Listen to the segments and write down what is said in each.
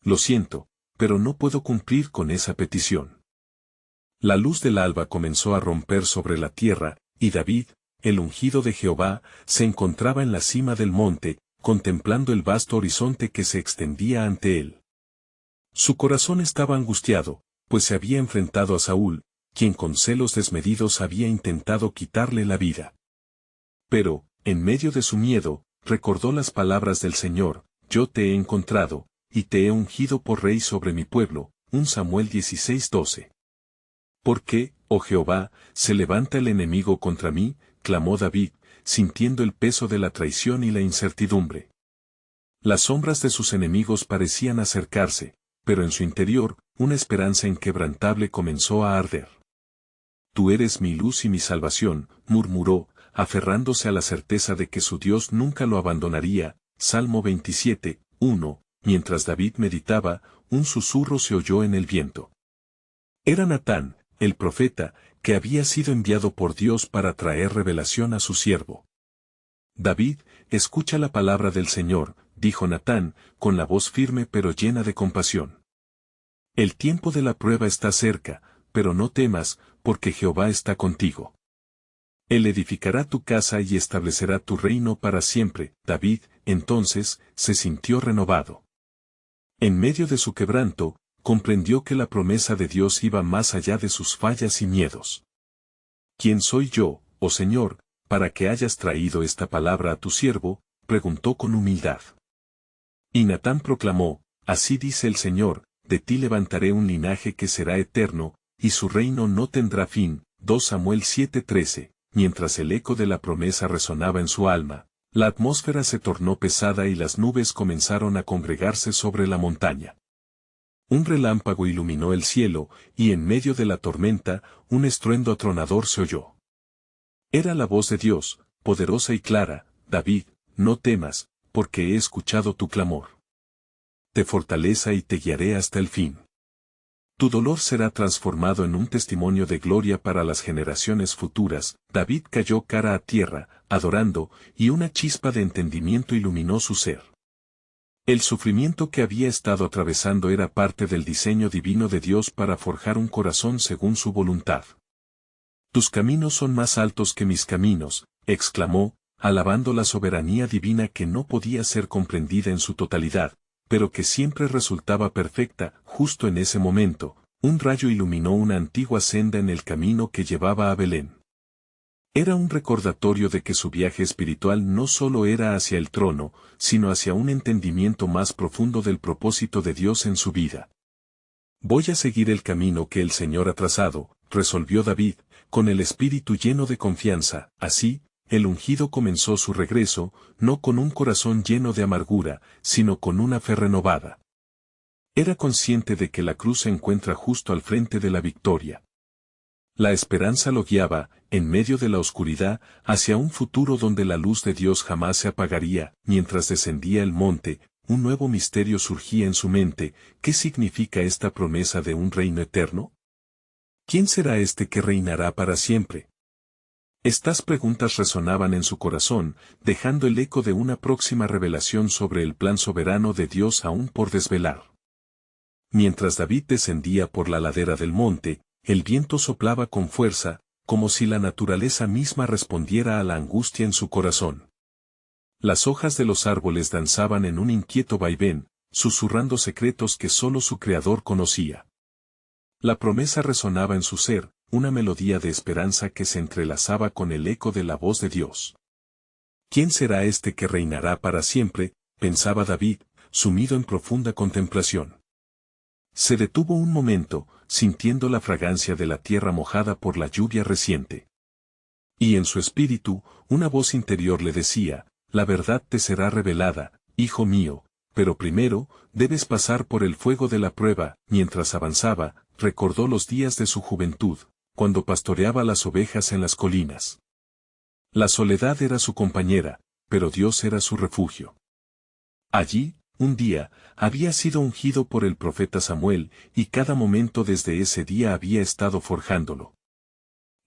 lo siento, pero no puedo cumplir con esa petición. La luz del alba comenzó a romper sobre la tierra, y David, el ungido de Jehová, se encontraba en la cima del monte, contemplando el vasto horizonte que se extendía ante él. Su corazón estaba angustiado, pues se había enfrentado a Saúl, quien con celos desmedidos había intentado quitarle la vida. Pero, en medio de su miedo, recordó las palabras del Señor: yo te he encontrado, y te he ungido por rey sobre mi pueblo. 1 Samuel 16:12. ¿Por qué, oh Jehová, se levanta el enemigo contra mí?, clamó David, sintiendo el peso de la traición y la incertidumbre. Las sombras de sus enemigos parecían acercarse, pero en su interior, una esperanza inquebrantable comenzó a arder. Tú eres mi luz y mi salvación, murmuró, aferrándose a la certeza de que su Dios nunca lo abandonaría. Salmo 27:1. Mientras David meditaba, un susurro se oyó en el viento. Era Natán, el profeta, que había sido enviado por Dios para traer revelación a su siervo. David, escucha la palabra del Señor, dijo Natán, con la voz firme pero llena de compasión. El tiempo de la prueba está cerca, pero no temas, porque Jehová está contigo. Él edificará tu casa y establecerá tu reino para siempre. David, entonces, se sintió renovado. En medio de su quebranto, comprendió que la promesa de Dios iba más allá de sus fallas y miedos. ¿Quién soy yo, oh Señor, para que hayas traído esta palabra a tu siervo?, preguntó con humildad. Y Natán proclamó: así dice el Señor, de ti levantaré un linaje que será eterno, y su reino no tendrá fin. 2 Samuel 7:13. Mientras el eco de la promesa resonaba en su alma, la atmósfera se tornó pesada y las nubes comenzaron a congregarse sobre la montaña. Un relámpago iluminó el cielo, y en medio de la tormenta, un estruendo atronador se oyó. Era la voz de Dios, poderosa y clara: David, no temas, porque he escuchado tu clamor. Te fortaleza y te guiaré hasta el fin. Tu dolor será transformado en un testimonio de gloria para las generaciones futuras. David cayó cara a tierra, adorando, y una chispa de entendimiento iluminó su ser. El sufrimiento que había estado atravesando era parte del diseño divino de Dios para forjar un corazón según su voluntad. Tus caminos son más altos que mis caminos, exclamó, alabando la soberanía divina que no podía ser comprendida en su totalidad, pero que siempre resultaba perfecta. Justo en ese momento, un rayo iluminó una antigua senda en el camino que llevaba a Belén. Era un recordatorio de que su viaje espiritual no solo era hacia el trono, sino hacia un entendimiento más profundo del propósito de Dios en su vida. Voy a seguir el camino que el Señor ha trazado, resolvió David, con el espíritu lleno de confianza. Así, el ungido comenzó su regreso, no con un corazón lleno de amargura, sino con una fe renovada. Era consciente de que la cruz se encuentra justo al frente de la victoria. La esperanza lo guiaba, en medio de la oscuridad, hacia un futuro donde la luz de Dios jamás se apagaría. Mientras descendía el monte, un nuevo misterio surgía en su mente. ¿Qué significa esta promesa de un reino eterno? ¿Quién será este que reinará para siempre? Estas preguntas resonaban en su corazón, dejando el eco de una próxima revelación sobre el plan soberano de Dios aún por desvelar. Mientras David descendía por la ladera del monte, el viento soplaba con fuerza, como si la naturaleza misma respondiera a la angustia en su corazón. Las hojas de los árboles danzaban en un inquieto vaivén, susurrando secretos que solo su Creador conocía. La promesa resonaba en su ser, una melodía de esperanza que se entrelazaba con el eco de la voz de Dios. ¿Quién será este que reinará para siempre?, pensaba David, sumido en profunda contemplación. Se detuvo un momento, sintiendo la fragancia de la tierra mojada por la lluvia reciente. Y en su espíritu, una voz interior le decía: la verdad te será revelada, hijo mío, pero primero, debes pasar por el fuego de la prueba. Mientras avanzaba, recordó los días de su juventud, cuando pastoreaba las ovejas en las colinas. La soledad era su compañera, pero Dios era su refugio. Allí, un día, había sido ungido por el profeta Samuel, y cada momento desde ese día había estado forjándolo.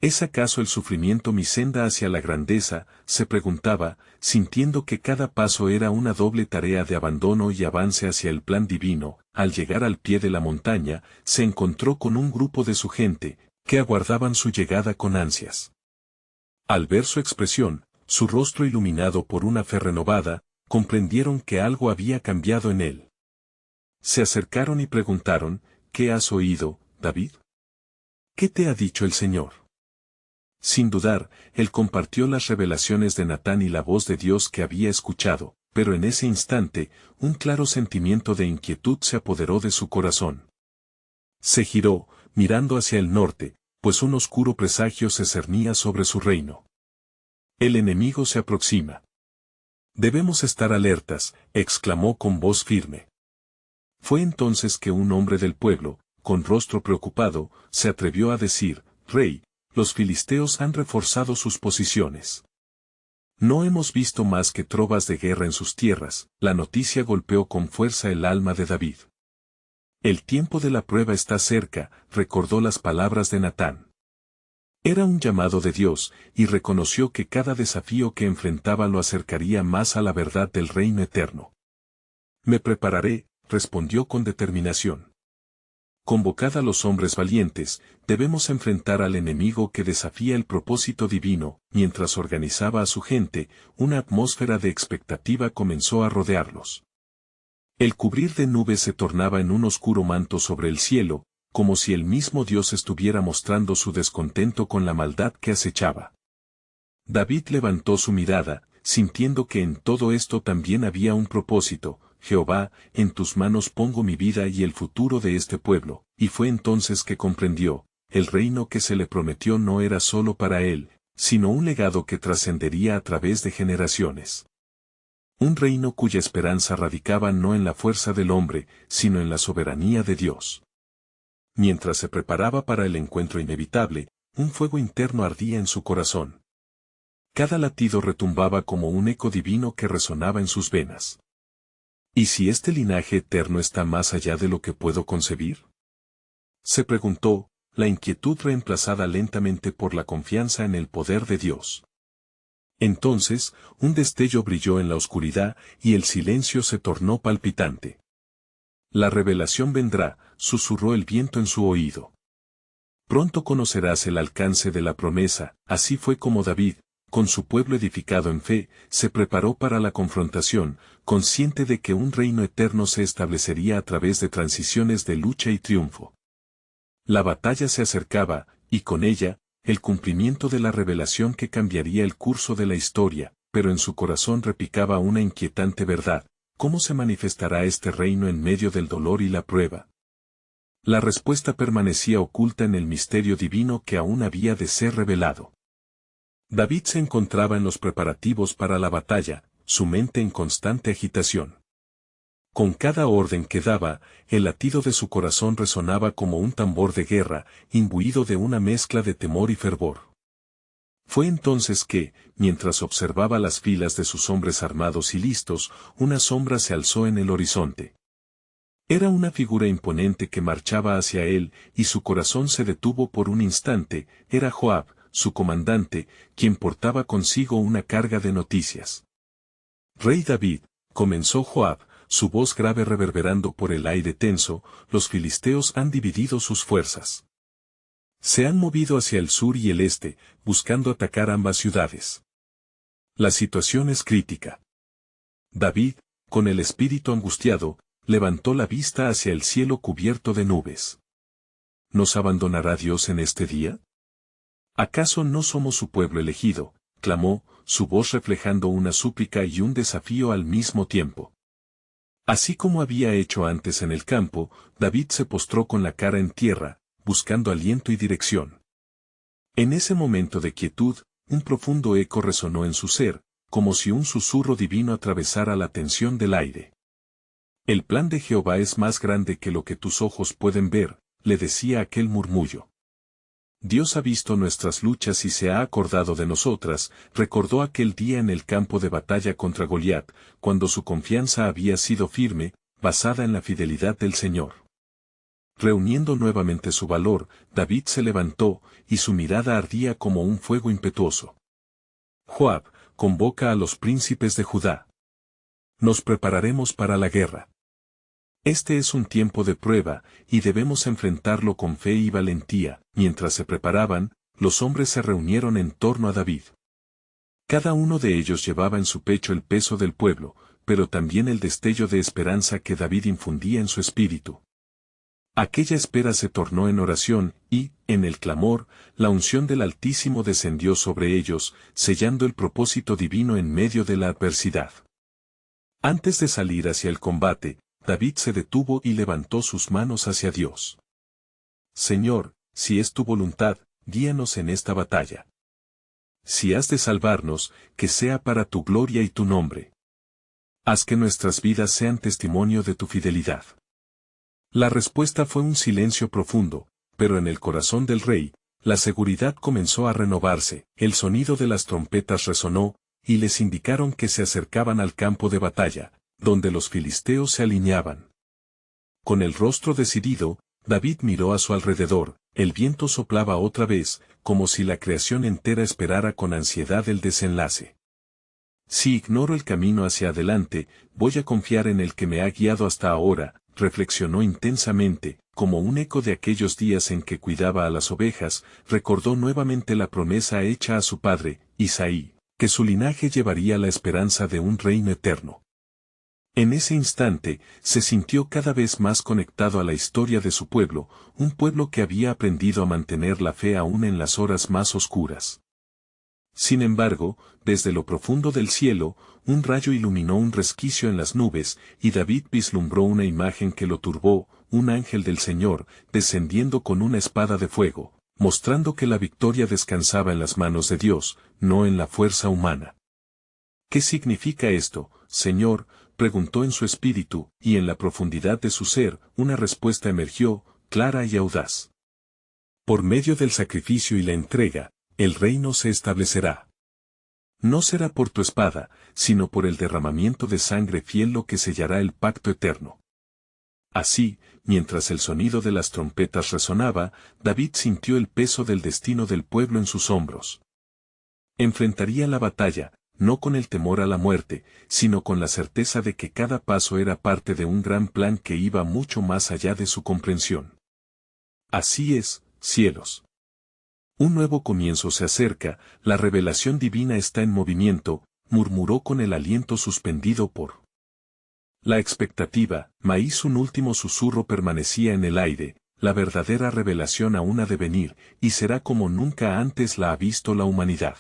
¿Es acaso el sufrimiento mi senda hacia la grandeza?, se preguntaba, sintiendo que cada paso era una doble tarea de abandono y avance hacia el plan divino. Al llegar al pie de la montaña, se encontró con un grupo de su gente, que aguardaban su llegada con ansias. Al ver su expresión, su rostro iluminado por una fe renovada, comprendieron que algo había cambiado en él. Se acercaron y preguntaron: ¿Qué has oído, David? ¿Qué te ha dicho el Señor? Sin dudar, él compartió las revelaciones de Natán y la voz de Dios que había escuchado, pero en ese instante, un claro sentimiento de inquietud se apoderó de su corazón. Se giró, mirando hacia el norte, pues un oscuro presagio se cernía sobre su reino. El enemigo se aproxima. Debemos estar alertas, exclamó con voz firme. Fue entonces que un hombre del pueblo, con rostro preocupado, se atrevió a decir: Rey, los filisteos han reforzado sus posiciones. No hemos visto más que trovas de guerra en sus tierras. La noticia golpeó con fuerza el alma de David. El tiempo de la prueba está cerca, recordó las palabras de Natán. Era un llamado de Dios, y reconoció que cada desafío que enfrentaba lo acercaría más a la verdad del reino eterno. Me prepararé, respondió con determinación. Convocad a los hombres valientes, debemos enfrentar al enemigo que desafía el propósito divino. Mientras organizaba a su gente, una atmósfera de expectativa comenzó a rodearlos. El cubrir de nubes se tornaba en un oscuro manto sobre el cielo, como si el mismo Dios estuviera mostrando su descontento con la maldad que acechaba. David levantó su mirada, sintiendo que en todo esto también había un propósito. Jehová, en tus manos pongo mi vida y el futuro de este pueblo. Y fue entonces que comprendió: el reino que se le prometió no era solo para él, sino un legado que trascendería a través de generaciones. Un reino cuya esperanza radicaba no en la fuerza del hombre, sino en la soberanía de Dios. Mientras se preparaba para el encuentro inevitable, un fuego interno ardía en su corazón. Cada latido retumbaba como un eco divino que resonaba en sus venas. ¿Y si este linaje eterno está más allá de lo que puedo concebir?, se preguntó, la inquietud reemplazada lentamente por la confianza en el poder de Dios. Entonces, un destello brilló en la oscuridad y el silencio se tornó palpitante. La revelación vendrá, susurró el viento en su oído. Pronto conocerás el alcance de la promesa. Así fue como David, con su pueblo edificado en fe, se preparó para la confrontación, consciente de que un reino eterno se establecería a través de transiciones de lucha y triunfo. La batalla se acercaba, y con ella, el cumplimiento de la revelación que cambiaría el curso de la historia, pero en su corazón repicaba una inquietante verdad: ¿cómo se manifestará este reino en medio del dolor y la prueba? La respuesta permanecía oculta en el misterio divino que aún había de ser revelado. David se encontraba en los preparativos para la batalla, su mente en constante agitación. Con cada orden que daba, el latido de su corazón resonaba como un tambor de guerra, imbuido de una mezcla de temor y fervor. Fue entonces que, mientras observaba las filas de sus hombres armados y listos, una sombra se alzó en el horizonte. Era una figura imponente que marchaba hacia él, y su corazón se detuvo por un instante. Era Joab, su comandante, quien portaba consigo una carga de noticias. Rey David, comenzó Joab, su voz grave reverberando por el aire tenso, los filisteos han dividido sus fuerzas. Se han movido hacia el sur y el este, buscando atacar ambas ciudades. La situación es crítica. David, con el espíritu angustiado, levantó la vista hacia el cielo cubierto de nubes. ¿Nos abandonará Dios en este día? ¿Acaso no somos su pueblo elegido?, clamó, su voz reflejando una súplica y un desafío al mismo tiempo. Así como había hecho antes en el campo, David se postró con la cara en tierra, buscando aliento y dirección. En ese momento de quietud, un profundo eco resonó en su ser, como si un susurro divino atravesara la tensión del aire. El plan de Jehová es más grande que lo que tus ojos pueden ver, le decía aquel murmullo. Dios ha visto nuestras luchas y se ha acordado de nosotras, recordó aquel día en el campo de batalla contra Goliat, cuando su confianza había sido firme, basada en la fidelidad del Señor. Reuniendo nuevamente su valor, David se levantó, y su mirada ardía como un fuego impetuoso. Joab, convoca a los príncipes de Judá. Nos prepararemos para la guerra. Este es un tiempo de prueba, y debemos enfrentarlo con fe y valentía. Mientras se preparaban, los hombres se reunieron en torno a David. Cada uno de ellos llevaba en su pecho el peso del pueblo, pero también el destello de esperanza que David infundía en su espíritu. Aquella espera se tornó en oración, y, en el clamor, la unción del Altísimo descendió sobre ellos, sellando el propósito divino en medio de la adversidad. Antes de salir hacia el combate, David se detuvo y levantó sus manos hacia Dios. Señor, si es tu voluntad, guíanos en esta batalla. Si has de salvarnos, que sea para tu gloria y tu nombre. Haz que nuestras vidas sean testimonio de tu fidelidad. La respuesta fue un silencio profundo, pero en el corazón del rey, la seguridad comenzó a renovarse, el sonido de las trompetas resonó, y les indicaron que se acercaban al campo de batalla, donde los filisteos se alineaban. Con el rostro decidido, David miró a su alrededor, el viento soplaba otra vez, como si la creación entera esperara con ansiedad el desenlace. Si ignoro el camino hacia adelante, voy a confiar en el que me ha guiado hasta ahora, reflexionó intensamente, como un eco de aquellos días en que cuidaba a las ovejas, recordó nuevamente la promesa hecha a su padre, Isaí, que su linaje llevaría la esperanza de un reino eterno. En ese instante, se sintió cada vez más conectado a la historia de su pueblo, un pueblo que había aprendido a mantener la fe aún en las horas más oscuras. Sin embargo, desde lo profundo del cielo, un rayo iluminó un resquicio en las nubes, y David vislumbró una imagen que lo turbó, un ángel del Señor, descendiendo con una espada de fuego, mostrando que la victoria descansaba en las manos de Dios, no en la fuerza humana. ¿Qué significa esto, Señor?, preguntó en su espíritu, y en la profundidad de su ser, una respuesta emergió, clara y audaz. Por medio del sacrificio y la entrega, el reino se establecerá. No será por tu espada, sino por el derramamiento de sangre fiel lo que sellará el pacto eterno. Así, mientras el sonido de las trompetas resonaba, David sintió el peso del destino del pueblo en sus hombros. Enfrentaría la batalla, no con el temor a la muerte, sino con la certeza de que cada paso era parte de un gran plan que iba mucho más allá de su comprensión. Así es, cielos. Un nuevo comienzo se acerca, la revelación divina está en movimiento, murmuró con el aliento suspendido por la expectativa, maíz un último susurro permanecía en el aire, la verdadera revelación aún ha de venir, y será como nunca antes la ha visto la humanidad.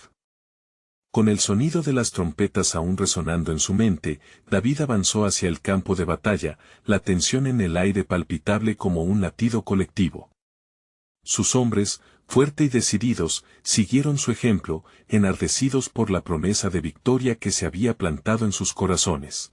Con el sonido de las trompetas aún resonando en su mente, David avanzó hacia el campo de batalla, la tensión en el aire palpitable como un latido colectivo. Sus hombres, fuertes y decididos, siguieron su ejemplo, enardecidos por la promesa de victoria que se había plantado en sus corazones.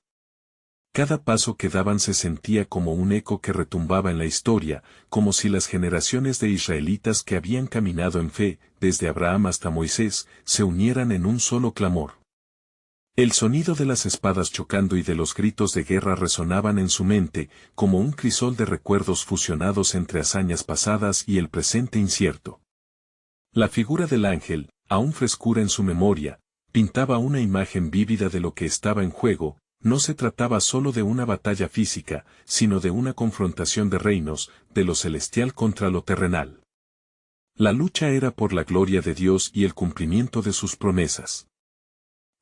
Cada paso que daban se sentía como un eco que retumbaba en la historia, como si las generaciones de israelitas que habían caminado en fe, desde Abraham hasta Moisés, se unieran en un solo clamor. El sonido de las espadas chocando y de los gritos de guerra resonaban en su mente, como un crisol de recuerdos fusionados entre hazañas pasadas y el presente incierto. La figura del ángel, aún frescura en su memoria, pintaba una imagen vívida de lo que estaba en juego. No se trataba solo de una batalla física, sino de una confrontación de reinos, de lo celestial contra lo terrenal. La lucha era por la gloria de Dios y el cumplimiento de sus promesas.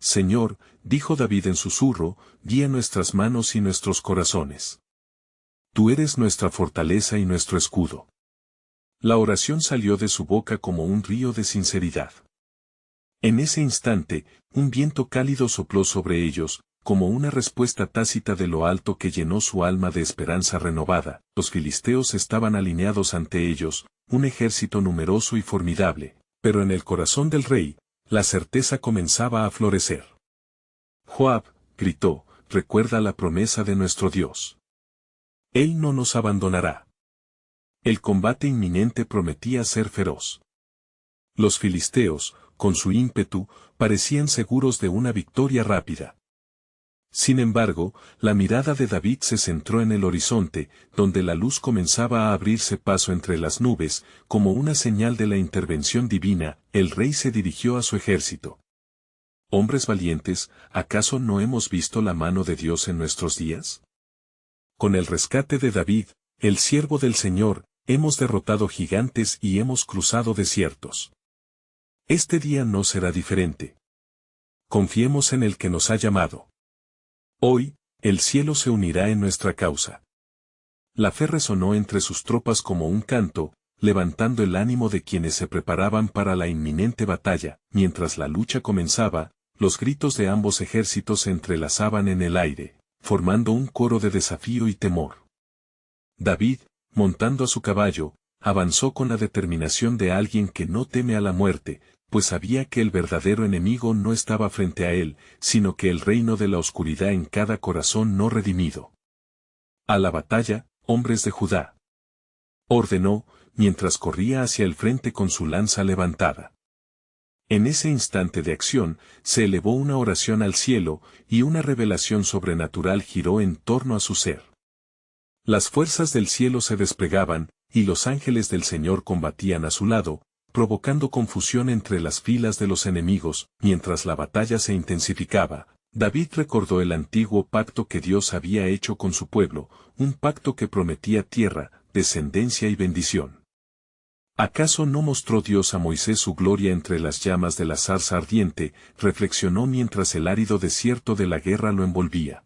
Señor, dijo David en susurro, guía nuestras manos y nuestros corazones. Tú eres nuestra fortaleza y nuestro escudo. La oración salió de su boca como un río de sinceridad. En ese instante, un viento cálido sopló sobre ellos, como una respuesta tácita de lo alto que llenó su alma de esperanza renovada. Los filisteos estaban alineados ante ellos, un ejército numeroso y formidable, pero en el corazón del rey, la certeza comenzaba a florecer. Joab, gritó, recuerda la promesa de nuestro Dios. Él no nos abandonará. El combate inminente prometía ser feroz. Los filisteos, con su ímpetu, parecían seguros de una victoria rápida. Sin embargo, la mirada de David se centró en el horizonte, donde la luz comenzaba a abrirse paso entre las nubes, como una señal de la intervención divina. El rey se dirigió a su ejército. Hombres valientes, ¿acaso no hemos visto la mano de Dios en nuestros días? Con el rescate de David, el siervo del Señor, hemos derrotado gigantes y hemos cruzado desiertos. Este día no será diferente. Confiemos en el que nos ha llamado. Hoy, el cielo se unirá en nuestra causa. La fe resonó entre sus tropas como un canto, levantando el ánimo de quienes se preparaban para la inminente batalla. Mientras la lucha comenzaba, los gritos de ambos ejércitos se entrelazaban en el aire, formando un coro de desafío y temor. David, montando a su caballo, avanzó con la determinación de alguien que no teme a la muerte, pues sabía que el verdadero enemigo no estaba frente a él, sino que el reino de la oscuridad en cada corazón no redimido. A la batalla, hombres de Judá, ordenó, mientras corría hacia el frente con su lanza levantada. En ese instante de acción, se elevó una oración al cielo, y una revelación sobrenatural giró en torno a su ser. Las fuerzas del cielo se desplegaban, y los ángeles del Señor combatían a su lado, provocando confusión entre las filas de los enemigos. Mientras la batalla se intensificaba, David recordó el antiguo pacto que Dios había hecho con su pueblo, un pacto que prometía tierra, descendencia y bendición. ¿Acaso no mostró Dios a Moisés su gloria entre las llamas de la zarza ardiente? Reflexionó mientras el árido desierto de la guerra lo envolvía.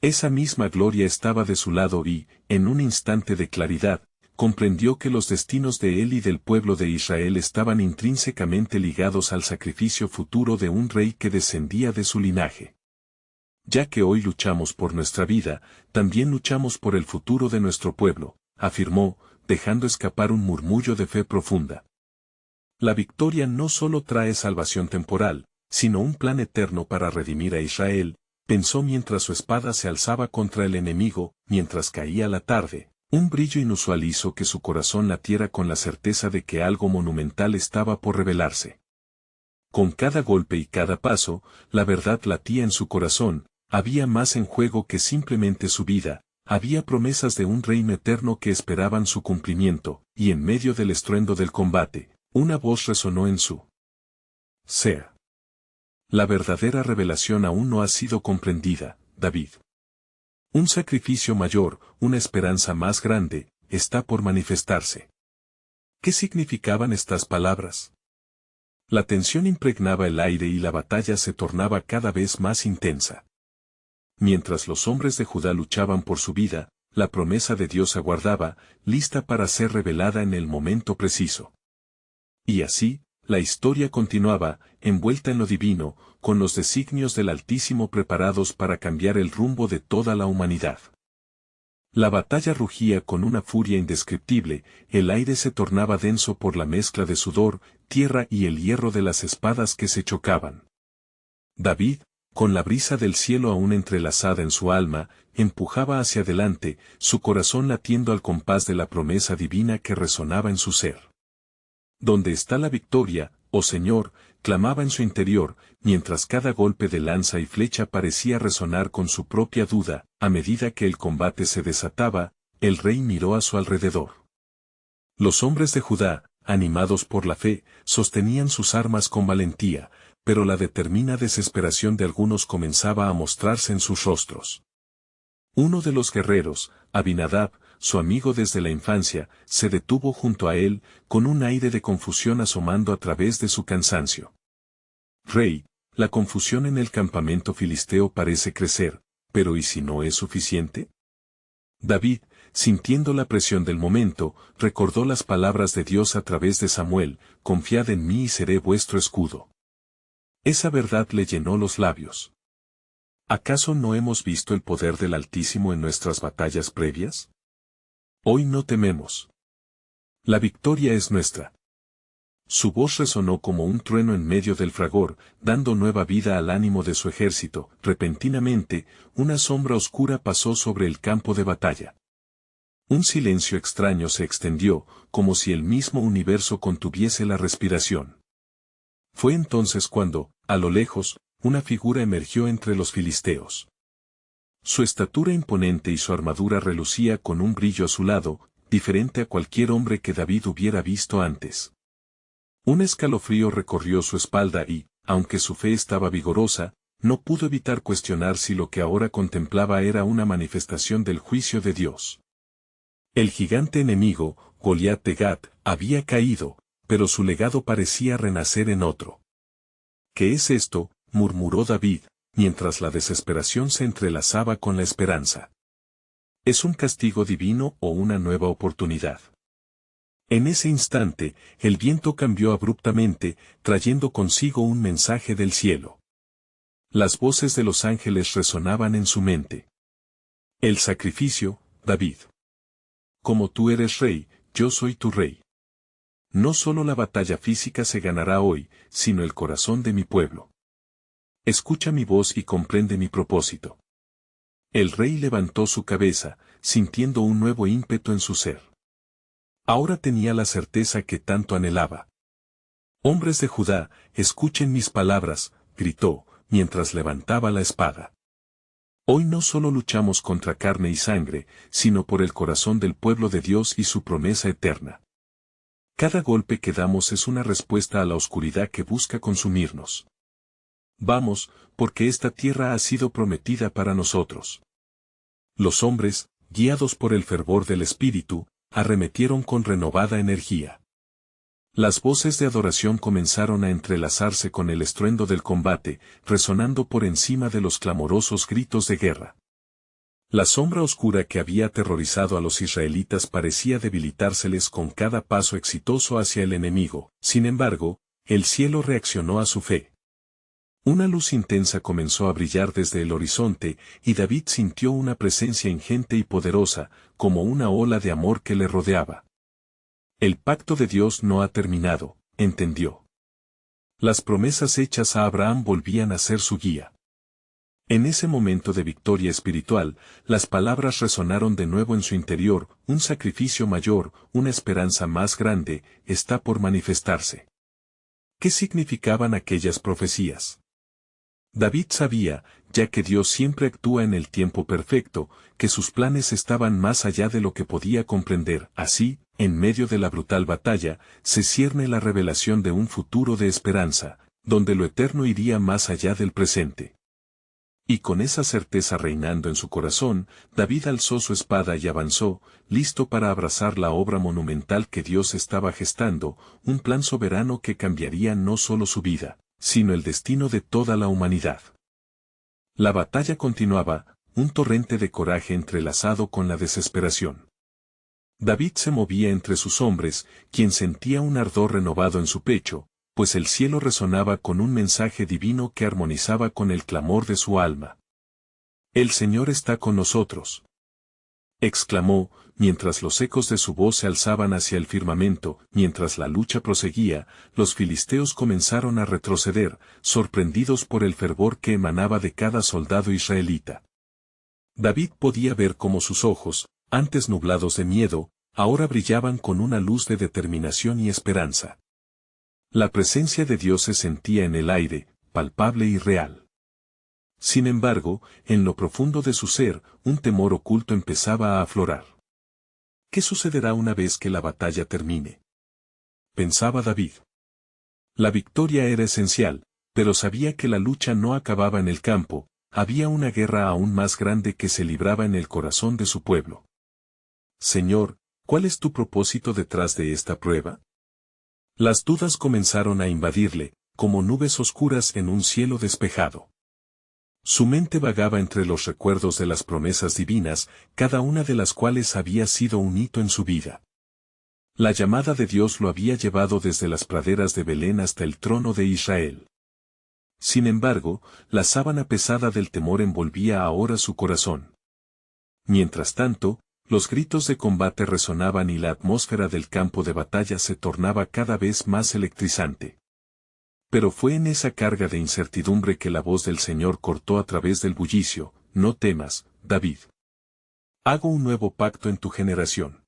Esa misma gloria estaba de su lado y, en un instante de claridad, comprendió que los destinos de él y del pueblo de Israel estaban intrínsecamente ligados al sacrificio futuro de un rey que descendía de su linaje. Ya que hoy luchamos por nuestra vida, también luchamos por el futuro de nuestro pueblo, afirmó, dejando escapar un murmullo de fe profunda. La victoria no solo trae salvación temporal, sino un plan eterno para redimir a Israel, pensó mientras su espada se alzaba contra el enemigo. Mientras caía la tarde, un brillo inusual hizo que su corazón latiera con la certeza de que algo monumental estaba por revelarse. Con cada golpe y cada paso, la verdad latía en su corazón. Había más en juego que simplemente su vida, había promesas de un reino eterno que esperaban su cumplimiento, y en medio del estruendo del combate, una voz resonó en su ser. La verdadera revelación aún no ha sido comprendida, David. Un sacrificio mayor, una esperanza más grande, está por manifestarse. ¿Qué significaban estas palabras? La tensión impregnaba el aire y la batalla se tornaba cada vez más intensa. Mientras los hombres de Judá luchaban por su vida, la promesa de Dios aguardaba, lista para ser revelada en el momento preciso. Y así, la historia continuaba, envuelta en lo divino, con los designios del Altísimo preparados para cambiar el rumbo de toda la humanidad. La batalla rugía con una furia indescriptible, el aire se tornaba denso por la mezcla de sudor, tierra y el hierro de las espadas que se chocaban. David, con la brisa del cielo aún entrelazada en su alma, empujaba hacia adelante, su corazón latiendo al compás de la promesa divina que resonaba en su ser. ¿Dónde está la victoria, oh Señor?, clamaba en su interior, mientras cada golpe de lanza y flecha parecía resonar con su propia duda. A medida que el combate se desataba, el rey miró a su alrededor. Los hombres de Judá, animados por la fe, sostenían sus armas con valentía, pero la determinada desesperación de algunos comenzaba a mostrarse en sus rostros. Uno de los guerreros, Abinadab, su amigo desde la infancia, se detuvo junto a él, con un aire de confusión asomando a través de su cansancio. Rey, la confusión en el campamento filisteo parece crecer, pero ¿y si no es suficiente? David, sintiendo la presión del momento, recordó las palabras de Dios a través de Samuel: confiad en mí y seré vuestro escudo. Esa verdad le llenó los labios. ¿Acaso no hemos visto el poder del Altísimo en nuestras batallas previas? Hoy no tememos. La victoria es nuestra. Su voz resonó como un trueno en medio del fragor, dando nueva vida al ánimo de su ejército. Repentinamente, una sombra oscura pasó sobre el campo de batalla. Un silencio extraño se extendió, como si el mismo universo contuviese la respiración. Fue entonces cuando, a lo lejos, una figura emergió entre los filisteos. Su estatura imponente y su armadura relucía con un brillo azulado, diferente a cualquier hombre que David hubiera visto antes. Un escalofrío recorrió su espalda y, aunque su fe estaba vigorosa, no pudo evitar cuestionar si lo que ahora contemplaba era una manifestación del juicio de Dios. El gigante enemigo, Goliat de Gat, había caído, pero su legado parecía renacer en otro. ¿Qué es esto?, murmuró David, mientras la desesperación se entrelazaba con la esperanza. ¿Es un castigo divino o una nueva oportunidad? En ese instante, el viento cambió abruptamente, trayendo consigo un mensaje del cielo. Las voces de los ángeles resonaban en su mente. El sacrificio, David. Como tú eres rey, yo soy tu rey. No solo la batalla física se ganará hoy, sino el corazón de mi pueblo. Escucha mi voz y comprende mi propósito. El rey levantó su cabeza, sintiendo un nuevo ímpetu en su ser. Ahora tenía la certeza que tanto anhelaba. Hombres de Judá, escuchen mis palabras, gritó, mientras levantaba la espada. Hoy no solo luchamos contra carne y sangre, sino por el corazón del pueblo de Dios y su promesa eterna. Cada golpe que damos es una respuesta a la oscuridad que busca consumirnos. Vamos, porque esta tierra ha sido prometida para nosotros. Los hombres, guiados por el fervor del Espíritu, arremetieron con renovada energía. Las voces de adoración comenzaron a entrelazarse con el estruendo del combate, resonando por encima de los clamorosos gritos de guerra. La sombra oscura que había aterrorizado a los israelitas parecía debilitárseles con cada paso exitoso hacia el enemigo. Sin embargo, el cielo reaccionó a su fe. Una luz intensa comenzó a brillar desde el horizonte, y David sintió una presencia ingente y poderosa, como una ola de amor que le rodeaba. El pacto de Dios no ha terminado, entendió. Las promesas hechas a Abraham volvían a ser su guía. En ese momento de victoria espiritual, las palabras resonaron de nuevo en su interior: un sacrificio mayor, una esperanza más grande, está por manifestarse. ¿Qué significaban aquellas profecías? David sabía, ya que Dios siempre actúa en el tiempo perfecto, que sus planes estaban más allá de lo que podía comprender. Así, en medio de la brutal batalla, se cierne la revelación de un futuro de esperanza, donde lo eterno iría más allá del presente. Y con esa certeza reinando en su corazón, David alzó su espada y avanzó, listo para abrazar la obra monumental que Dios estaba gestando, un plan soberano que cambiaría no solo su vida, sino el destino de toda la humanidad. La batalla continuaba, un torrente de coraje entrelazado con la desesperación. David se movía entre sus hombres, quien sentía un ardor renovado en su pecho, pues el cielo resonaba con un mensaje divino que armonizaba con el clamor de su alma. «El Señor está con nosotros», exclamó, mientras los ecos de su voz se alzaban hacia el firmamento. Mientras la lucha proseguía, los filisteos comenzaron a retroceder, sorprendidos por el fervor que emanaba de cada soldado israelita. David podía ver cómo sus ojos, antes nublados de miedo, ahora brillaban con una luz de determinación y esperanza. La presencia de Dios se sentía en el aire, palpable y real. Sin embargo, en lo profundo de su ser, un temor oculto empezaba a aflorar. ¿Qué sucederá una vez que la batalla termine?, pensaba David. La victoria era esencial, pero sabía que la lucha no acababa en el campo, había una guerra aún más grande que se libraba en el corazón de su pueblo. Señor, ¿cuál es tu propósito detrás de esta prueba? Las dudas comenzaron a invadirle, como nubes oscuras en un cielo despejado. Su mente vagaba entre los recuerdos de las promesas divinas, cada una de las cuales había sido un hito en su vida. La llamada de Dios lo había llevado desde las praderas de Belén hasta el trono de Israel. Sin embargo, la sábana pesada del temor envolvía ahora su corazón. Mientras tanto, los gritos de combate resonaban y la atmósfera del campo de batalla se tornaba cada vez más electrizante. Pero fue en esa carga de incertidumbre que la voz del Señor cortó a través del bullicio: no temas, David. Hago un nuevo pacto en tu generación.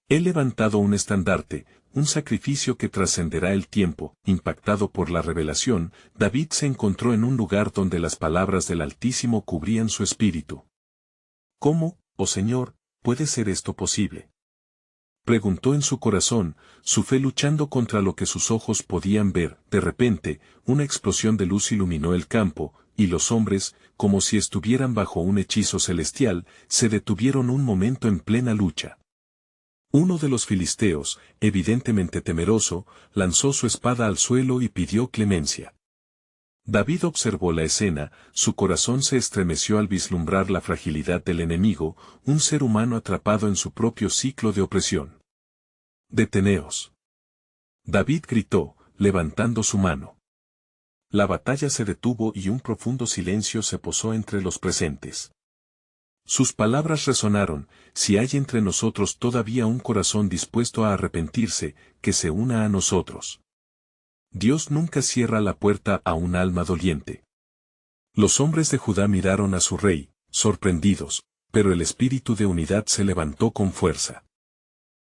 He levantado un estandarte, un sacrificio que trascenderá el tiempo. Impactado por la revelación, David se encontró en un lugar donde las palabras del Altísimo cubrían su espíritu. ¿Cómo, oh Señor, puede ser esto posible? Preguntó en su corazón, su fe luchando contra lo que sus ojos podían ver. De repente, una explosión de luz iluminó el campo, y los hombres, como si estuvieran bajo un hechizo celestial, se detuvieron un momento en plena lucha. Uno de los filisteos, evidentemente temeroso, lanzó su espada al suelo y pidió clemencia. David observó la escena, su corazón se estremeció al vislumbrar la fragilidad del enemigo, un ser humano atrapado en su propio ciclo de opresión. «Deteneos». David gritó, levantando su mano. La batalla se detuvo y un profundo silencio se posó entre los presentes. Sus palabras resonaron: si hay entre nosotros todavía un corazón dispuesto a arrepentirse, que se una a nosotros. Dios nunca cierra la puerta a un alma doliente. Los hombres de Judá miraron a su rey, sorprendidos, pero el espíritu de unidad se levantó con fuerza.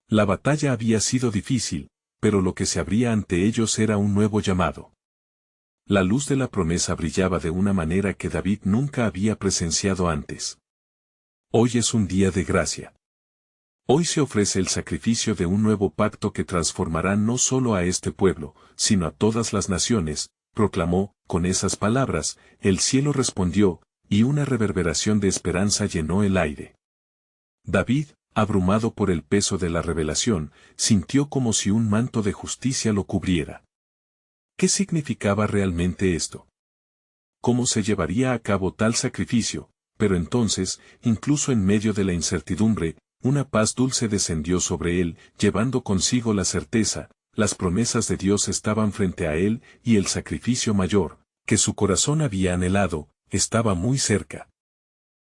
La batalla había sido difícil, pero lo que se abría ante ellos era un nuevo llamado. La luz de la promesa brillaba de una manera que David nunca había presenciado antes. Hoy es un día de gracia. Hoy se ofrece el sacrificio de un nuevo pacto que transformará no solo a este pueblo, sino a todas las naciones, proclamó. Con esas palabras, el cielo respondió, y una reverberación de esperanza llenó el aire. David, abrumado por el peso de la revelación, sintió como si un manto de justicia lo cubriera. ¿Qué significaba realmente esto? ¿Cómo se llevaría a cabo tal sacrificio? Pero entonces, incluso en medio de la incertidumbre, una paz dulce descendió sobre él, llevando consigo la certeza: las promesas de Dios estaban frente a él, y el sacrificio mayor, que su corazón había anhelado, estaba muy cerca.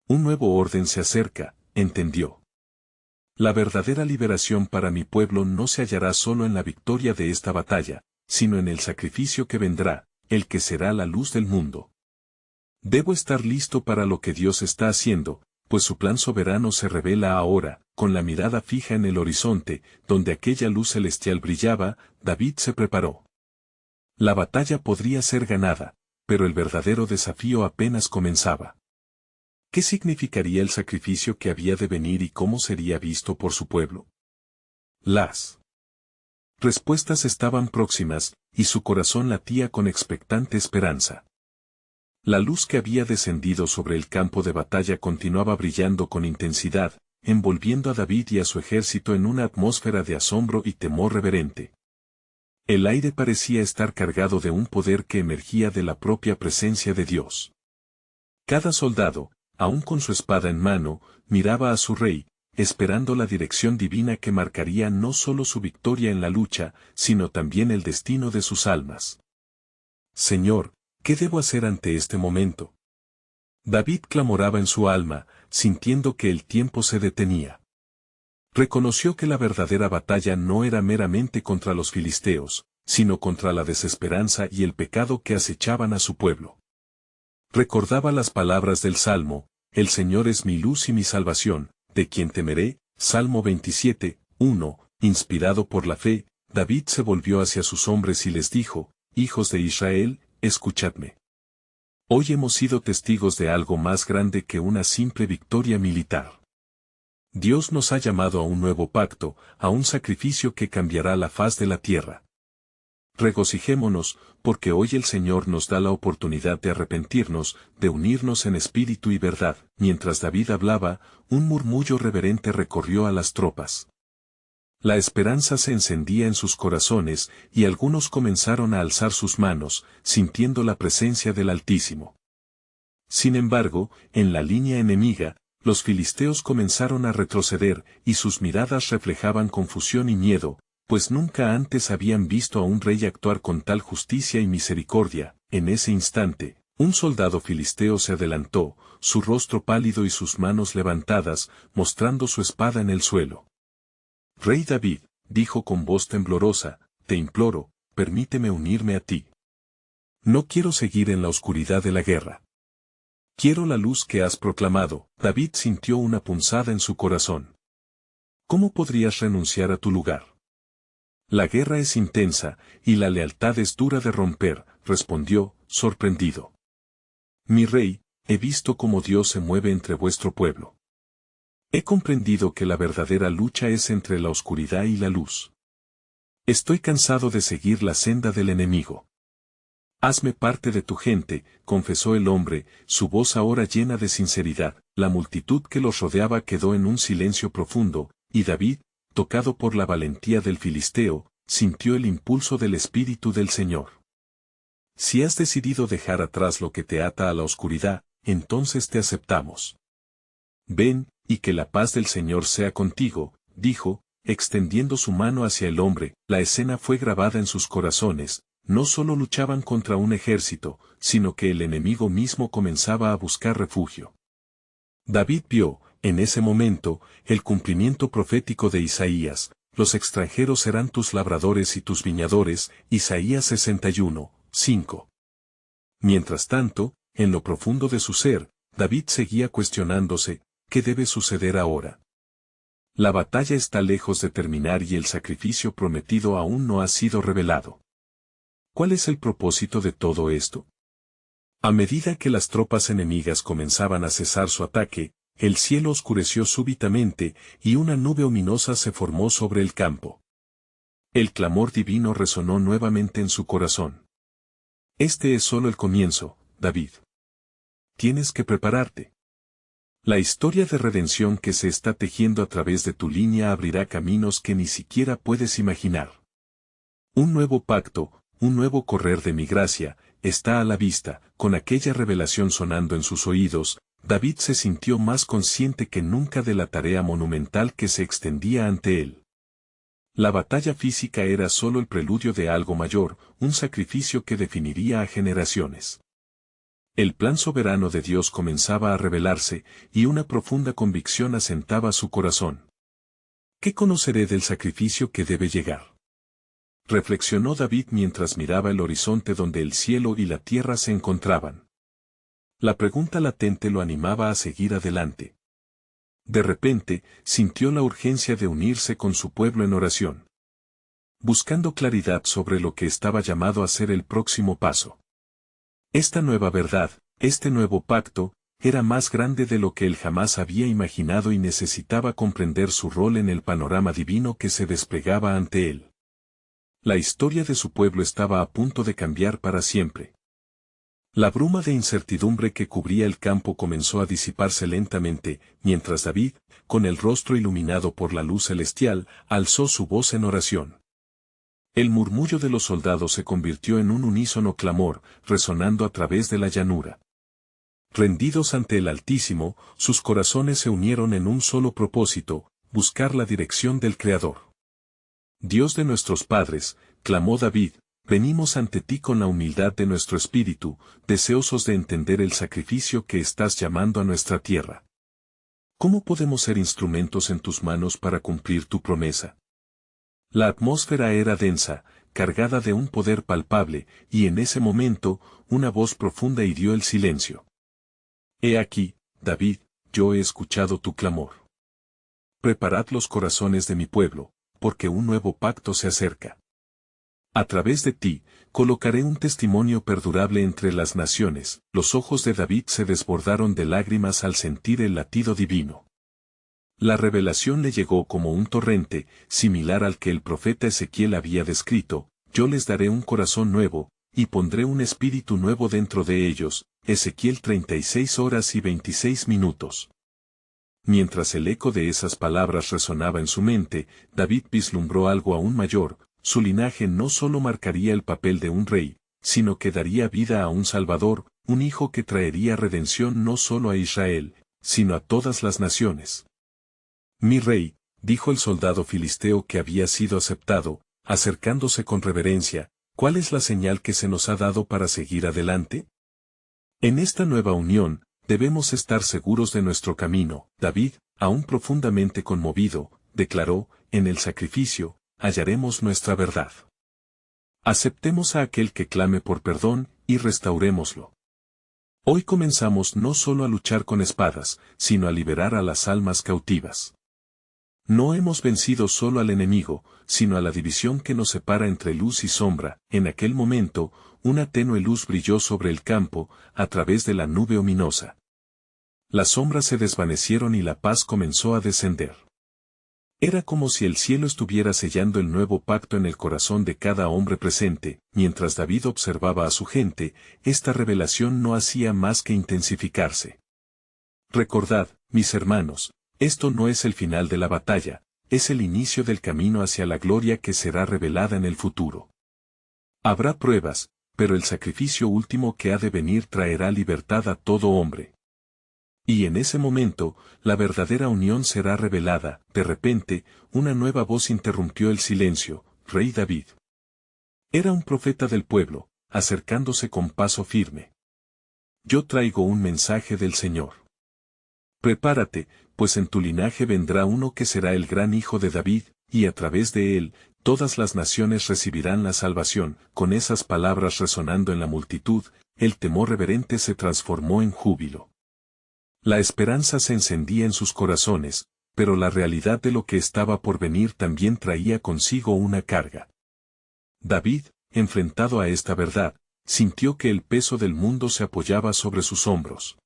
Un nuevo orden se acerca, entendió. La verdadera liberación para mi pueblo no se hallará solo en la victoria de esta batalla, sino en el sacrificio que vendrá, el que será la luz del mundo. Debo estar listo para lo que Dios está haciendo, pues su plan soberano se revela ahora. Con la mirada fija en el horizonte, donde aquella luz celestial brillaba, David se preparó. La batalla podría ser ganada, pero el verdadero desafío apenas comenzaba. ¿Qué significaría el sacrificio que había de venir y cómo sería visto por su pueblo? Las respuestas estaban próximas, y su corazón latía con expectante esperanza. La luz que había descendido sobre el campo de batalla continuaba brillando con intensidad, envolviendo a David y a su ejército en una atmósfera de asombro y temor reverente. El aire parecía estar cargado de un poder que emergía de la propia presencia de Dios. Cada soldado, aún con su espada en mano, miraba a su rey, esperando la dirección divina que marcaría no solo su victoria en la lucha, sino también el destino de sus almas. Señor, ¿qué debo hacer ante este momento? David clamoraba en su alma, sintiendo que el tiempo se detenía. Reconoció que la verdadera batalla no era meramente contra los filisteos, sino contra la desesperanza y el pecado que acechaban a su pueblo. Recordaba las palabras del Salmo: el Señor es mi luz y mi salvación, ¿de quién temeré? Salmo 27, 1. Inspirado por la fe, David se volvió hacia sus hombres y les dijo: hijos de Israel, escuchadme. Hoy hemos sido testigos de algo más grande que una simple victoria militar. Dios nos ha llamado a un nuevo pacto, a un sacrificio que cambiará la faz de la tierra. Regocijémonos, porque hoy el Señor nos da la oportunidad de arrepentirnos, de unirnos en espíritu y verdad. Mientras David hablaba, un murmullo reverente recorrió a las tropas. La esperanza se encendía en sus corazones, y algunos comenzaron a alzar sus manos, sintiendo la presencia del Altísimo. Sin embargo, en la línea enemiga, los filisteos comenzaron a retroceder, y sus miradas reflejaban confusión y miedo, pues nunca antes habían visto a un rey actuar con tal justicia y misericordia. En ese instante, un soldado filisteo se adelantó, su rostro pálido y sus manos levantadas, mostrando su espada en el suelo. Rey David, dijo con voz temblorosa, te imploro, permíteme unirme a ti. No quiero seguir en la oscuridad de la guerra. Quiero la luz que has proclamado. David sintió una punzada en su corazón. ¿Cómo podrías renunciar a tu lugar? La guerra es intensa, y la lealtad es dura de romper, respondió, sorprendido. Mi rey, he visto cómo Dios se mueve entre vuestro pueblo. He comprendido que la verdadera lucha es entre la oscuridad y la luz. Estoy cansado de seguir la senda del enemigo. Hazme parte de tu gente, confesó el hombre, su voz ahora llena de sinceridad. La multitud que los rodeaba quedó en un silencio profundo, y David, tocado por la valentía del filisteo, sintió el impulso del Espíritu del Señor. Si has decidido dejar atrás lo que te ata a la oscuridad, entonces te aceptamos. Ven, y que la paz del Señor sea contigo, dijo, extendiendo su mano hacia el hombre. La escena fue grabada en sus corazones. No solo luchaban contra un ejército, sino que el enemigo mismo comenzaba a buscar refugio. David vio, en ese momento, el cumplimiento profético de Isaías: los extranjeros serán tus labradores y tus viñadores, Isaías 61, 5. Mientras tanto, en lo profundo de su ser, David seguía cuestionándose, ¿qué debe suceder ahora? La batalla está lejos de terminar y el sacrificio prometido aún no ha sido revelado. ¿Cuál es el propósito de todo esto? A medida que las tropas enemigas comenzaban a cesar su ataque, el cielo oscureció súbitamente, y una nube ominosa se formó sobre el campo. El clamor divino resonó nuevamente en su corazón. Este es solo el comienzo, David. Tienes que prepararte. La historia de redención que se está tejiendo a través de tu línea abrirá caminos que ni siquiera puedes imaginar. Un nuevo pacto, un nuevo correr de mi gracia, está a la vista. Con aquella revelación sonando en sus oídos, David se sintió más consciente que nunca de la tarea monumental que se extendía ante él. La batalla física era solo el preludio de algo mayor, un sacrificio que definiría a generaciones. El plan soberano de Dios comenzaba a revelarse, y una profunda convicción asentaba su corazón. ¿Qué conoceré del sacrificio que debe llegar? Reflexionó David mientras miraba el horizonte donde el cielo y la tierra se encontraban. La pregunta latente lo animaba a seguir adelante. De repente, sintió la urgencia de unirse con su pueblo en oración, buscando claridad sobre lo que estaba llamado a ser el próximo paso. Esta nueva verdad, este nuevo pacto, era más grande de lo que él jamás había imaginado y necesitaba comprender su rol en el panorama divino que se desplegaba ante él. La historia de su pueblo estaba a punto de cambiar para siempre. La bruma de incertidumbre que cubría el campo comenzó a disiparse lentamente, mientras David, con el rostro iluminado por la luz celestial, alzó su voz en oración. El murmullo de los soldados se convirtió en un unísono clamor, resonando a través de la llanura. Rendidos ante el Altísimo, sus corazones se unieron en un solo propósito: buscar la dirección del Creador. Dios de nuestros padres, clamó David, venimos ante ti con la humildad de nuestro espíritu, deseosos de entender el sacrificio que estás llamando a nuestra tierra. ¿Cómo podemos ser instrumentos en tus manos para cumplir tu promesa? La atmósfera era densa, cargada de un poder palpable, y en ese momento, una voz profunda hirió el silencio. He aquí, David, yo he escuchado tu clamor. Preparad los corazones de mi pueblo, porque un nuevo pacto se acerca. A través de ti, colocaré un testimonio perdurable entre las naciones. Los ojos de David se desbordaron de lágrimas al sentir el latido divino. La revelación le llegó como un torrente, similar al que el profeta Ezequiel había descrito: yo les daré un corazón nuevo, y pondré un espíritu nuevo dentro de ellos. Ezequiel 36:26. Mientras el eco de esas palabras resonaba en su mente, David vislumbró algo aún mayor: su linaje no solo marcaría el papel de un rey, sino que daría vida a un Salvador, un hijo que traería redención no solo a Israel, sino a todas las naciones. Mi rey, dijo el soldado filisteo que había sido aceptado, acercándose con reverencia, ¿cuál es la señal que se nos ha dado para seguir adelante? En esta nueva unión, debemos estar seguros de nuestro camino. David, aún profundamente conmovido, declaró: en el sacrificio, hallaremos nuestra verdad. Aceptemos a aquel que clame por perdón, y restaurémoslo. Hoy comenzamos no solo a luchar con espadas, sino a liberar a las almas cautivas. No hemos vencido solo al enemigo, sino a la división que nos separa entre luz y sombra. En aquel momento, una tenue luz brilló sobre el campo, a través de la nube ominosa. Las sombras se desvanecieron y la paz comenzó a descender. Era como si el cielo estuviera sellando el nuevo pacto en el corazón de cada hombre presente. Mientras David observaba a su gente, esta revelación no hacía más que intensificarse. Recordad, mis hermanos, esto no es el final de la batalla, es el inicio del camino hacia la gloria que será revelada en el futuro. Habrá pruebas, pero el sacrificio último que ha de venir traerá libertad a todo hombre. Y en ese momento, la verdadera unión será revelada. De repente, una nueva voz interrumpió el silencio: Rey David. Era un profeta del pueblo, acercándose con paso firme. Yo traigo un mensaje del Señor. Prepárate, pues en tu linaje vendrá uno que será el gran hijo de David, y a través de él, todas las naciones recibirán la salvación. Con esas palabras resonando en la multitud, el temor reverente se transformó en júbilo. La esperanza se encendía en sus corazones, pero la realidad de lo que estaba por venir también traía consigo una carga. David, enfrentado a esta verdad, sintió que el peso del mundo se apoyaba sobre sus hombros.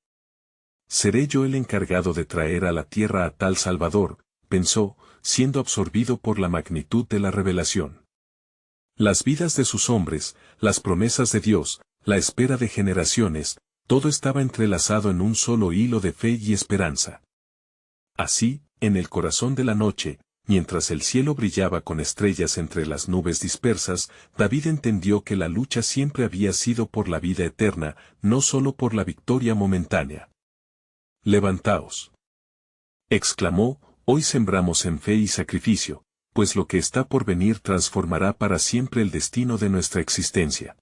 «¿Seré yo el encargado de traer a la tierra a tal Salvador?», pensó, siendo absorbido por la magnitud de la revelación. Las vidas de sus hombres, las promesas de Dios, la espera de generaciones, todo estaba entrelazado en un solo hilo de fe y esperanza. Así, en el corazón de la noche, mientras el cielo brillaba con estrellas entre las nubes dispersas, David entendió que la lucha siempre había sido por la vida eterna, no solo por la victoria momentánea. «Levantaos», exclamó, «hoy sembramos en fe y sacrificio, pues lo que está por venir transformará para siempre el destino de nuestra existencia.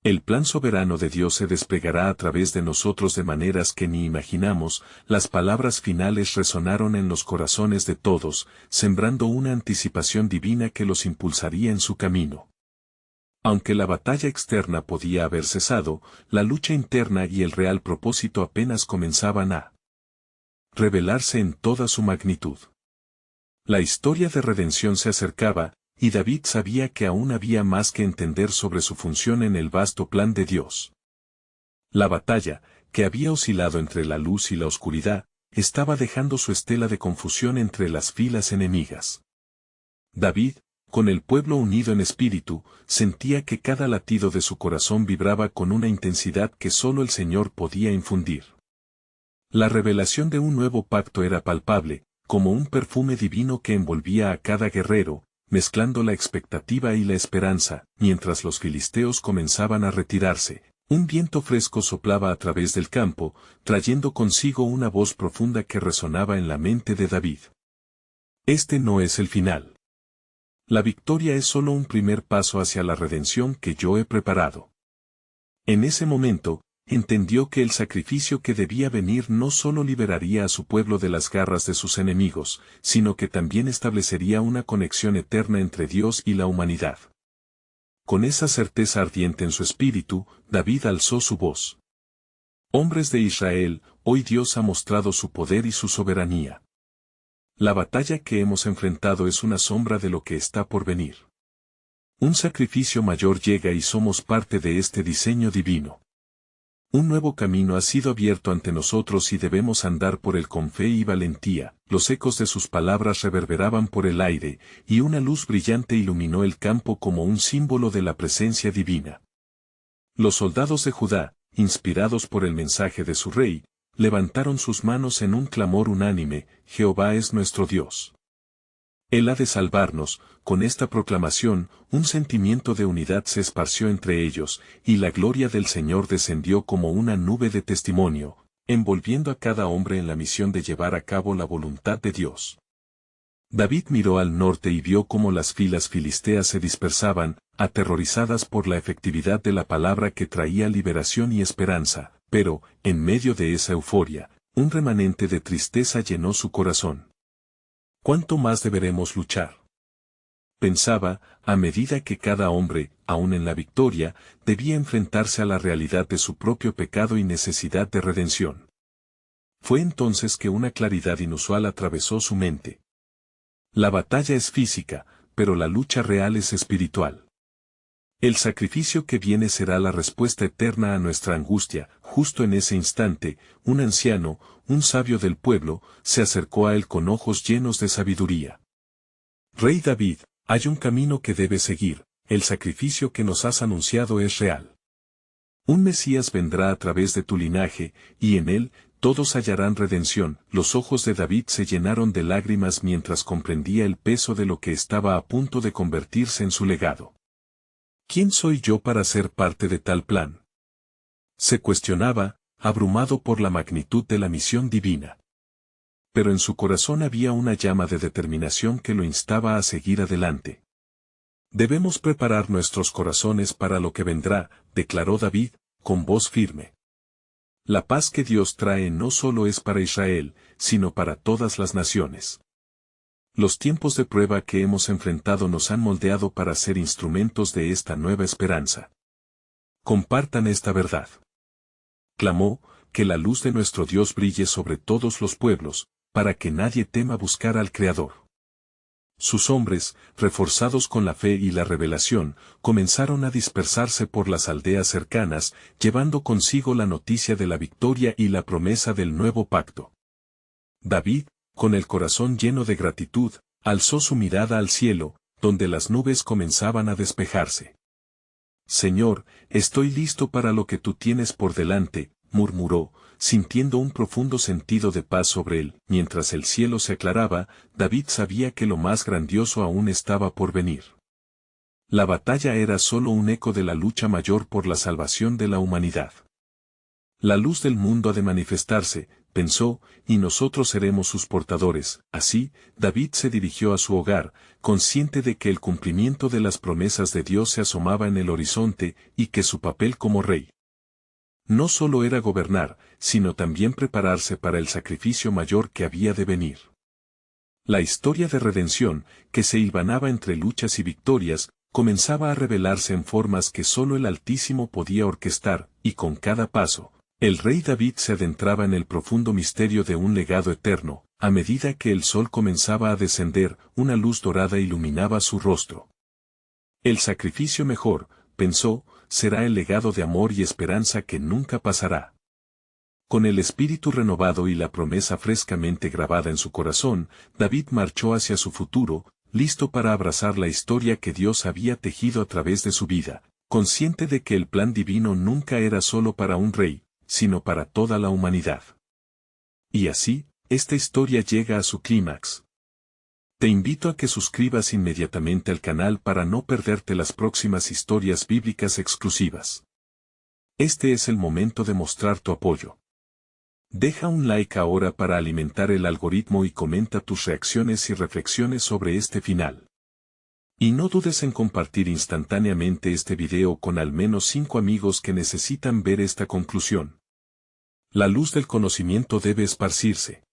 El plan soberano de Dios se desplegará a través de nosotros de maneras que ni imaginamos». Las palabras finales resonaron en los corazones de todos, sembrando una anticipación divina que los impulsaría en su camino. Aunque la batalla externa podía haber cesado, la lucha interna y el real propósito apenas comenzaban a revelarse en toda su magnitud. La historia de redención se acercaba, y David sabía que aún había más que entender sobre su función en el vasto plan de Dios. La batalla, que había oscilado entre la luz y la oscuridad, estaba dejando su estela de confusión entre las filas enemigas. David, con el pueblo unido en espíritu, sentía que cada latido de su corazón vibraba con una intensidad que solo el Señor podía infundir. La revelación de un nuevo pacto era palpable, como un perfume divino que envolvía a cada guerrero, mezclando la expectativa y la esperanza. Mientras los filisteos comenzaban a retirarse, un viento fresco soplaba a través del campo, trayendo consigo una voz profunda que resonaba en la mente de David. Este no es el final. La victoria es solo un primer paso hacia la redención que yo he preparado. En ese momento, entendió que el sacrificio que debía venir no solo liberaría a su pueblo de las garras de sus enemigos, sino que también establecería una conexión eterna entre Dios y la humanidad. Con esa certeza ardiente en su espíritu, David alzó su voz. «Hombres de Israel, hoy Dios ha mostrado su poder y su soberanía. La batalla que hemos enfrentado es una sombra de lo que está por venir. Un sacrificio mayor llega y somos parte de este diseño divino. Un nuevo camino ha sido abierto ante nosotros y debemos andar por él con fe y valentía». Los ecos de sus palabras reverberaban por el aire, y una luz brillante iluminó el campo como un símbolo de la presencia divina. Los soldados de Judá, inspirados por el mensaje de su rey, levantaron sus manos en un clamor unánime: «Jehová es nuestro Dios. Él ha de salvarnos». Con esta proclamación, un sentimiento de unidad se esparció entre ellos, y la gloria del Señor descendió como una nube de testimonio, envolviendo a cada hombre en la misión de llevar a cabo la voluntad de Dios. David miró al norte y vio cómo las filas filisteas se dispersaban, aterrorizadas por la efectividad de la palabra que traía liberación y esperanza, pero, en medio de esa euforia, un remanente de tristeza llenó su corazón. ¿Cuánto más deberemos luchar?, pensaba, a medida que cada hombre, aun en la victoria, debía enfrentarse a la realidad de su propio pecado y necesidad de redención. Fue entonces que una claridad inusual atravesó su mente. La batalla es física, pero la lucha real es espiritual. El sacrificio que viene será la respuesta eterna a nuestra angustia. Justo en ese instante, un anciano, un sabio del pueblo, se acercó a él con ojos llenos de sabiduría. Rey David, hay un camino que debes seguir, el sacrificio que nos has anunciado es real. Un Mesías vendrá a través de tu linaje, y en él, todos hallarán redención. Los ojos de David se llenaron de lágrimas mientras comprendía el peso de lo que estaba a punto de convertirse en su legado. ¿Quién soy yo para ser parte de tal plan? Se cuestionaba, abrumado por la magnitud de la misión divina. Pero en su corazón había una llama de determinación que lo instaba a seguir adelante. Debemos preparar nuestros corazones para lo que vendrá, declaró David, con voz firme. La paz que Dios trae no solo es para Israel, sino para todas las naciones. Los tiempos de prueba que hemos enfrentado nos han moldeado para ser instrumentos de esta nueva esperanza. Compartan esta verdad. Clamó, que la luz de nuestro Dios brille sobre todos los pueblos, para que nadie tema buscar al Creador. Sus hombres, reforzados con la fe y la revelación, comenzaron a dispersarse por las aldeas cercanas, llevando consigo la noticia de la victoria y la promesa del nuevo pacto. David, con el corazón lleno de gratitud, alzó su mirada al cielo, donde las nubes comenzaban a despejarse. Señor, estoy listo para lo que tú tienes por delante, murmuró, sintiendo un profundo sentido de paz sobre él. Mientras el cielo se aclaraba, David sabía que lo más grandioso aún estaba por venir. La batalla era solo un eco de la lucha mayor por la salvación de la humanidad. La luz del mundo ha de manifestarse, pensó, y nosotros seremos sus portadores. Así, David se dirigió a su hogar, consciente de que el cumplimiento de las promesas de Dios se asomaba en el horizonte, y que su papel como rey no solo era gobernar, sino también prepararse para el sacrificio mayor que había de venir. La historia de redención, que se hilvanaba entre luchas y victorias, comenzaba a revelarse en formas que solo el Altísimo podía orquestar, y con cada paso, el rey David se adentraba en el profundo misterio de un legado eterno. A medida que el sol comenzaba a descender, una luz dorada iluminaba su rostro. El sacrificio mejor, pensó, será el legado de amor y esperanza que nunca pasará. Con el espíritu renovado y la promesa frescamente grabada en su corazón, David marchó hacia su futuro, listo para abrazar la historia que Dios había tejido a través de su vida, consciente de que el plan divino nunca era solo para un rey, sino para toda la humanidad. Y así, esta historia llega a su clímax. Te invito a que suscribas inmediatamente al canal para no perderte las próximas historias bíblicas exclusivas. Este es el momento de mostrar tu apoyo. Deja un like ahora para alimentar el algoritmo y comenta tus reacciones y reflexiones sobre este final. Y no dudes en compartir instantáneamente este video con al menos 5 amigos que necesitan ver esta conclusión. La luz del conocimiento debe esparcirse.